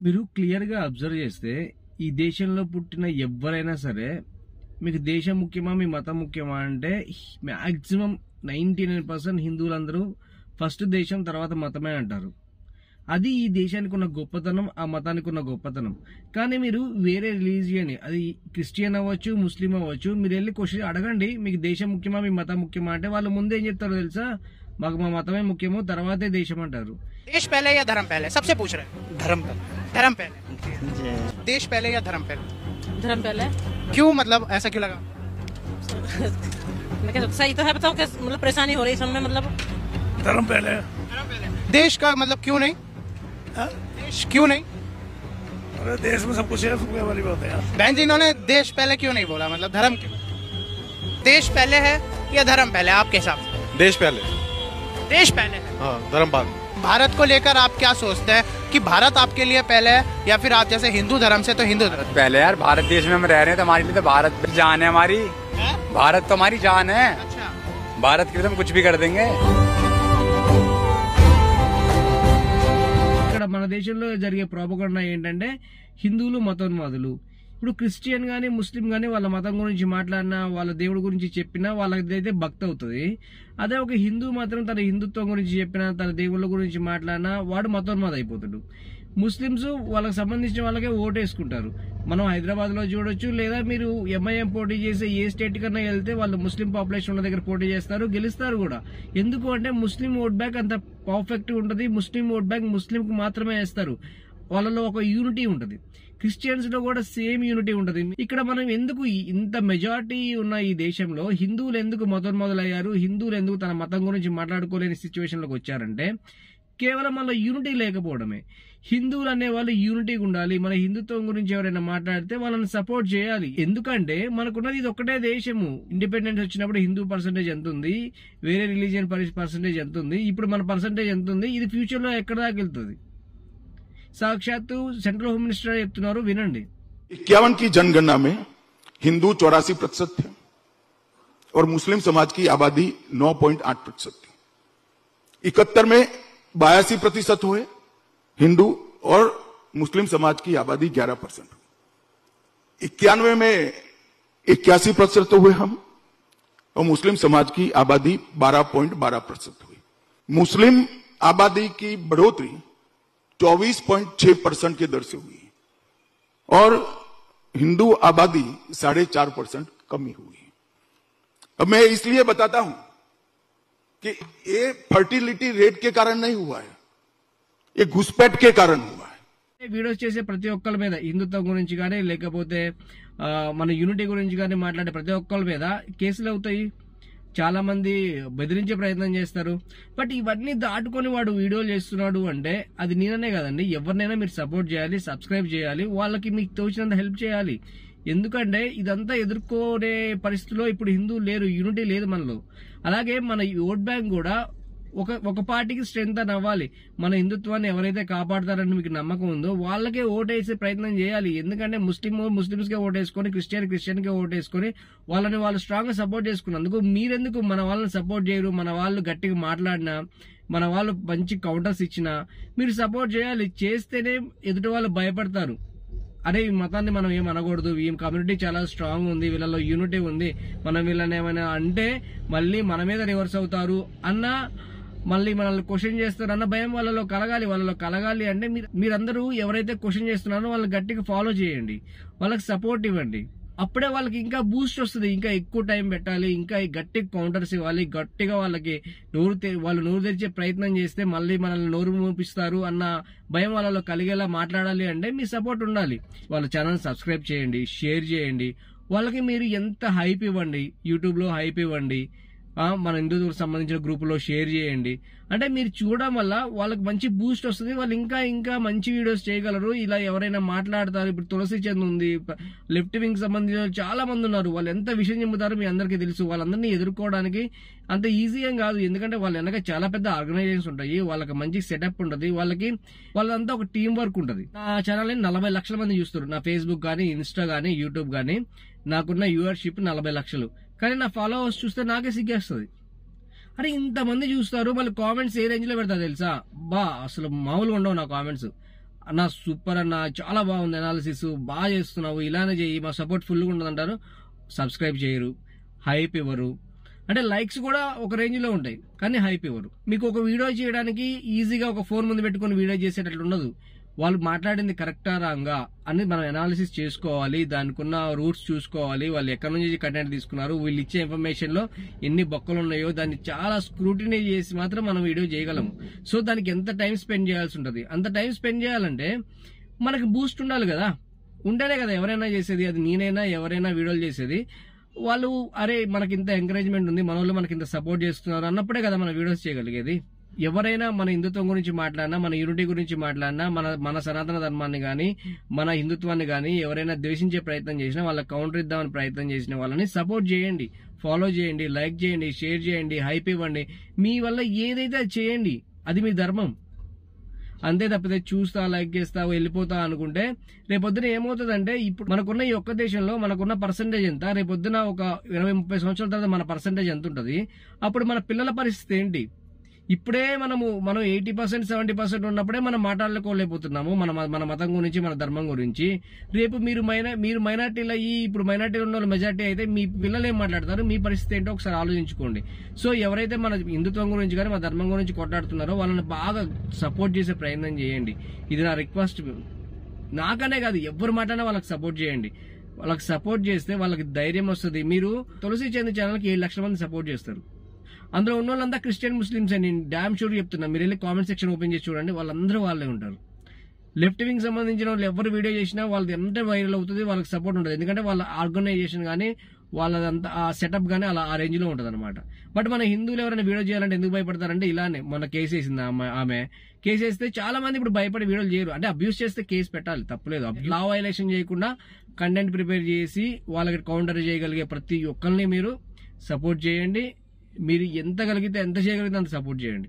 మీరు క్లియర్ గా అబ్జర్వ్ చేస్తే ఈ దేశంలో పుట్టిన ఎవరైనా సరే మీకు దేశం ముఖ్యమా మీ మతం ముఖ్యమా అంటే మాక్సిమం 99% హిందువులందరూ ఫస్ట్ దేశం తర్వాత మతమే అంటారు. అది ఈ దేశానికి ఉన్న గొప్పతనం, ఆ మతానికి ఉన్న గొప్పతనం. కానీ మీరు వేరే రిలీజియన్, అది క్రిస్టియన్ అవ్వచ్చు, ముస్లిం అవ్వచ్చు, మీరు వెళ్ళి క్వశ్చన్ అడగండి మీకు దేశం ముఖ్యమా మీ మతం ముఖ్యమా అంటే వాళ్ళు ముందు ఏం చెప్తారో తెలుసా, మాకు మా మతమే ముఖ్యము తర్వాతే దేశం అంటారు. देश पहले या धर्म पहले? सबसे पूछ रहे हैं. धर्म पहले. धर्म पहले. देश पहले या धर्म पहले? धर्म पहले. क्यों, मतलब ऐसा क्यों लगा? लेकिन सही तो है, बताओ क्या मतलब परेशानी हो रही है सब में, मतलब धर्म पहले. देश का मतलब क्यों नहीं? देश क्यों नहीं? अरे देश में सब कुछ है, सुनने वाली बात है यार. बहन जी, इन्होंने देश पहले क्यों नहीं बोला, मतलब धर्म क्यों? देश पहले है या धर्म पहले आपके हिसाब से? देश पहले. देश पहले है. हाँ, धर्म बाद. भारत को लेकर आप क्या सोचते हैं कि भारत आपके लिए पहले है, या फिर आप जैसे हिंदू धर्म से तो हिंदू धर्म पहले? यार भारत देश में हम रह रहे हैं तो हमारे लिए तो भारत जान है हमारी. भारत तो हमारी जान है. अच्छा. भारत के लिए हम कुछ भी कर देंगे. ఇక్కడ మన దేశంలో జరిగే ప్రోపగండా ఏంటంటే హిందువులు మతోన్మాదులు. ఇప్పుడు క్రిస్టియన్ గానీ ముస్లిం గానీ వాళ్ళ మతం గురించి మాట్లాడినా, వాళ్ళ దేవుడి గురించి చెప్పినా వాళ్ళకైతే భక్తి అవుతుంది. అదే ఒక హిందూ మాత్రం తన హిందుత్వం గురించి చెప్పినా, తన దేవుళ్ళ గురించి మాట్లాడినా వాడు మతోన్మాద అయిపోతాడు. ముస్లింస్ వాళ్ళకి సంబంధించిన వాళ్ళకే ఓటేసుకుంటారు. మనం హైదరాబాద్ లో చూడొచ్చు, లేదా మీరు ఎంఐఎం పోటీ చేసే ఏ స్టేట్ కన్నా వెళ్తే వాళ్ళు ముస్లిం పాపులేషన్ ఉన్న దగ్గర పోటీ చేస్తారు, గెలుస్తారు కూడా. ఎందుకు అంటే ముస్లిం ఓట్ బ్యాంక్ అంత పర్ఫెక్ట్ ఉంటది. ముస్లిం ఓట్ బ్యాంక్ ముస్లిం కు మాత్రమే వేస్తారు. వాళ్ళలో ఒక యూనిటీ ఉంటది. క్రిస్టియన్స్ లో కూడా సేమ్ యూనిటీ ఉంటది. ఇక్కడ మనం ఎందుకు ఇంత మెజారిటీ ఉన్న ఈ దేశంలో హిందువులు ఎందుకు మతోన్మాదులయ్యారు, హిందువులు ఎందుకు తన మతం గురించి మాట్లాడుకోలేని సిచ్యువేషన్ లోకి వచ్చారంటే కేవలం మన యూనిటీ లేకపోవడమే. హిందువులు అనే వాళ్ళు యూనిటీగా ఉండాలి. మన హిందుత్వం గురించి ఎవరైనా మాట్లాడితే వాళ్ళని సపోర్ట్ చేయాలి. ఎందుకంటే మనకున్నది ఇది ఒక్కటే దేశము. ఇండిపెండెన్స్ వచ్చినప్పుడు హిందూ పర్సెంటేజ్ ఎంత ఉంది, వేరే రిలీజియన్ పర్సెంటేజ్ ఎంత ఉంది, ఇప్పుడు మన పర్సెంటేజ్ ఎంత ఉంది, ఇది ఫ్యూచర్ లో ఎక్కడ దాకా వెళ్తుంది. సాక్షాత్తు సెంట్రల్ హోమ్ మినిస్టర్ చెప్తున్నారు, వినండి. 51 की जनगणना में हिंदू 84% थे और मुस्लिम समाज की आबादी 9.8% थी. 71 में 82% हुए हिंदू और मुस्लिम समाज की आबादी 11%. 91 में 81% हुए हम और मुस्लिम समाज की आबादी 12.12% हुई. मुस्लिम आबादी की बढ़ोतरी 24.6% के दर से हुई और हिंदू आबादी 4.5% कमी हुई. अब मैं इसलिए बताता हूं कि ये फर्टिलिटी रेट के कारण नहीं हुआ है, ये घुसपैठ के कारण हुआ है. వీడియోస్ చేసే ప్రతి ఒక్కరి మీద హిందుత్వం గురించి కానీ లేకపోతే మన యూనిటీ గురించి కానీ మాట్లాడే ప్రతి ఒక్కరి మీద కేసులు అవుతాయి. చాలా మంది బెదిరించే ప్రయత్నం చేస్తారు. బట్ ఇవన్నీ దాటుకొని వాడు వీడియోలు చేస్తున్నాడు అంటే అది నేననే కదండి, ఎవరినైనా మీరు సపోర్ట్ చేయాలి, సబ్స్క్రైబ్ చేయాలి, వాళ్ళకి మీకు తోచినంత హెల్ప్ చేయాలి. ఎందుకంటే ఇదంతా ఎదుర్కొనే పరిస్థితిలో ఇప్పుడు హిందువులు లేరు, యూనిటీ లేదు మనలో. అలాగే మన ఓట్ బ్యాంక్ కూడా ఒక పార్టీకి స్ట్రెంత్ అని అవ్వాలి. మన హిందుత్వాన్ని ఎవరైతే కాపాడతారని మీకు నమ్మకం ఉందో వాళ్ళకే ఓటేసే ప్రయత్నం చేయాలి. ఎందుకంటే ముస్లిమ్స్ కే ఓటేసుకొని, క్రిస్టియన్ కే ఓటేసుకొని వాళ్ళని వాళ్ళు స్ట్రాంగ్ గా సపోర్ట్ చేసుకున్నందుకు మీరెందుకు మన వాళ్ళని సపోర్ట్ చేయరు? మన వాళ్ళు గట్టిగా మాట్లాడినా, మన వాళ్ళు మంచి కౌంటర్స్ ఇచ్చినా మీరు సపోర్ట్ చేయాలి. చేస్తేనే ఎదుటి వాళ్ళు భయపడతారు. అరే ఈ మతాన్ని మనం ఏం అనకూడదు, ఈ కమ్యూనిటీ చాలా స్ట్రాంగ్ ఉంది, వీళ్ళలో యూనిటీ ఉంది, మనం వీళ్ళని ఏమైనా అంటే మళ్ళీ మన మీద రివర్స్ అవుతారు అన్న, మళ్ళీ మనల్ని క్వశ్చన్ చేస్తారు అన్న భయం వాళ్ళలో కలగాలి అంటే మీరందరూ ఎవరైతే క్వశ్చన్ చేస్తున్నారో వాళ్ళని గట్టిగా ఫాలో చేయండి, వాళ్ళకి సపోర్ట్ ఇవ్వండి. అప్పుడే వాళ్ళకి ఇంకా బూస్ట్ వస్తుంది. ఇంకా ఎక్కువ టైం పెట్టాలి, ఇంకా గట్టి కౌంటర్స్ ఇవ్వాలి, గట్టిగా వాళ్ళకి వాళ్ళు నోరు తెరిచే ప్రయత్నం చేస్తే మళ్ళీ మనల్ని నోరు మూపిస్తారు అన్న భయం వాళ్ళలో కలిగేలా మాట్లాడాలి అంటే మీ సపోర్ట్ ఉండాలి. వాళ్ళ ఛానల్ సబ్స్క్రైబ్ చేయండి, షేర్ చేయండి, వాళ్ళకి మీరు ఎంత హైప్ ఇవ్వండి, యూట్యూబ్ లో హైప్ ఇవ్వండి, మన హిందువులకు సంబంధించిన గ్రూప్ లో షేర్ చేయండి. అంటే మీరు చూడడం వల్ల వాళ్ళకి మంచి బూస్ట్ వస్తుంది, వాళ్ళు ఇంకా మంచి వీడియోస్ చేయగలరు. ఇలా ఎవరైనా మాట్లాడతారు, ఇప్పుడు తులసి చంద్ ఉంది, లెఫ్ట్ వింగ్ సంబంధించిన చాలా మంది ఉన్నారు, వాళ్ళు ఎంత విషయం చెబుతారో మీ అందరికీ తెలుసు. వాళ్ళందరినీ ఎదుర్కోవడానికి అంత ఈజీ ఏం కాదు, ఎందుకంటే వాళ్ళ వెనక చాలా పెద్ద ఆర్గనైజేషన్స్ ఉంటాయి, వాళ్ళకి మంచి సెటప్ ఉంటుంది, వాళ్ళంతా ఒక టీం వర్క్ ఉంటుంది. నా ఛానల్ 40 లక్షల మంది చూస్తారు, నా ఫేస్బుక్ గానీ, ఇన్స్టా గానీ, యూట్యూబ్ గానీ. నాకున్న వ్యూవర్షిప్ 40 లక్షలు, కానీ నా ఫాలోవర్స్ చూస్తే నాకే సిగ్గేస్తుంది. అరే ఇంతమంది చూస్తారు, మళ్ళీ కామెంట్స్ ఏ రేంజ్ లో పెడతారు తెలుసా? అసలు మామూలుగా ఉండవు నా కామెంట్స్. అన్న సూపర్ అన్న, చాలా బాగుంది అనాలిసిస్, బాగా చేస్తున్నావు, ఇలానే చేయి, మా సపోర్ట్ ఫుల్గా ఉండదు అంటారు. సబ్స్క్రైబ్ చేయరు, హైప్ ఇవ్వరు. అంటే లైక్స్ కూడా ఒక రేంజ్ లో ఉంటాయి కానీ హైప్ ఇవ్వరు. మీకు ఒక వీడియో చేయడానికి ఈజీగా ఒక ఫోన్ ముందు పెట్టుకుని వీడియో చేసేటట్లు ఉండదు. వాళ్ళు మాట్లాడింది కరెక్టా రాంగా అని మనం అనాలిసిస్ చేసుకోవాలి, దానికి ఉన్న రూట్స్ చూసుకోవాలి, వాళ్ళు ఎక్కడి నుంచి కంటెంట్ తీసుకున్నారు, వీళ్ళు ఇచ్చే ఇన్ఫర్మేషన్ లో ఎన్ని బొక్కలు ఉన్నాయో దాన్ని చాలా స్క్రూటినీ చేసి మాత్రం మనం వీడియో చేయగలము. సో దానికి ఎంత టైం స్పెండ్ చేయాల్సి ఉంటుంది. అంత టైం స్పెండ్ చేయాలంటే మనకి బూస్ట్ ఉండాలి కదా, ఉంటేనే కదా ఎవరైనా చేసేది. అది నేనైనా ఎవరైనా వీడియోలు చేసేది. వాళ్ళు అరే మనకి ఇంత ఎంకరేజ్మెంట్ ఉంది, మన వాళ్ళు మనకి ఇంత సపోర్ట్ చేస్తున్నారు అన్నప్పుడే కదా మన వీడియోస్ చేయగలిగేది. ఎవరైనా మన హిందుత్వం గురించి మాట్లాడినా, మన యూనిటీ గురించి మాట్లాడినా, మన సనాతన ధర్మాన్ని గాని మన హిందుత్వాన్ని గాని ఎవరైనా ద్వేషించే ప్రయత్నం చేసినా, వాళ్ళకి కౌంటర్ ఇద్దామని ప్రయత్నం చేసిన వాళ్ళని సపోర్ట్ చేయండి, ఫాలో చేయండి, లైక్ చేయండి, షేర్ చేయండి, హైప్ ఇవ్వండి. మీ వల్ల ఏదైతే అది చేయండి, అది మీ ధర్మం. అంతే తప్పితే చూస్తా, లైక్ చేస్తా, వెళ్ళిపోతా అనుకుంటే రేపొద్దున ఏమవుతుందంటే, ఇప్పుడు మనకున్న ఈ ఒక్క దేశంలో మనకున్న పర్సంటేజ్ ఎంత, రేపొద్దున ఒక 20-30 సంవత్సరాల తర్వాత మన పర్సంటేజ్ ఎంత ఉంటుంది, అప్పుడు మన పిల్లల పరిస్థితి ఏంటి? ఇప్పుడే మనం 80%, 70% ఉన్నప్పుడే మనం మాట్లాడుకోలేకపోతున్నాము మన మతం గురించి, మన ధర్మం గురించి. రేపు మీరు మైనార్టీలు అయ్యి ఇప్పుడు మైనార్టీలు ఉన్న వాళ్ళు మెజార్టీ అయితే మీ పిల్లలు ఏం మాట్లాడతారు, మీ పరిస్థితి ఏంటో ఒకసారి ఆలోచించుకోండి. సో ఎవరైతే మన హిందుత్వం గురించి కానీ మన ధర్మం గురించి కొట్లాడుతున్నారో వాళ్ళని బాగా సపోర్ట్ చేసే ప్రయత్నం చేయండి. ఇది నా రిక్వెస్ట్. నాకనే కాదు, ఎవరు మాట్లాడినా వాళ్ళకి సపోర్ట్ చేయండి. వాళ్ళకి సపోర్ట్ చేస్తే వాళ్ళకి ధైర్యం వస్తుంది. మీరు తులసి చంద్ ఛానల్కి 7 లక్షల మంది సపోర్ట్ చేస్తారు. అందులో ఉన్న వాళ్ళంతా క్రిస్టియన్ ముస్లిమ్స్ అని నేను డామ్ షూర్ చెప్తున్నా. మీరు వెళ్ళి కామెంట్ సెక్షన్ ఓపెన్ చేసి చూడండి, వాళ్ళందరూ వాళ్ళే ఉంటారు. లెఫ్ట్ వింగ్ సంబంధించిన వాళ్ళు ఎవరు వీడియో చేసినా వాళ్ళది ఎంత వైరల్ అవుతుంది, వాళ్ళకి సపోర్ట్ ఉంటుంది. ఎందుకంటే వాళ్ళ ఆర్గనైజేషన్ కానీ వాళ్ళదంతా ఆ సెటప్ కానీ అలా ఆ రేంజ్ లో ఉంటుంది అనమాట. బట్ మన హిందువులు ఎవరైనా వీడియో చేయాలంటే ఎందుకు భయపడతారంటే, ఇలానే మన కేసు వేసింది ఆమె కేసు వేస్తే చాలా మంది ఇప్పుడు భయపడి వీడియోలు చేయరు. అంటే అబ్యూస్ చేస్తే కేసు పెట్టాలి, తప్పులేదు. లా వైలేషన్ చేయకుండా కంటెంట్ ప్రిపేర్ చేసి వాళ్ళకి కౌంటర్ చేయగలిగే ప్రతి ఒక్కరిని మీరు సపోర్ట్ చేయండి. మీరు ఎంత కలిగితే ఎంత చేయగలిగితే అంత సపోర్ట్ చేయండి.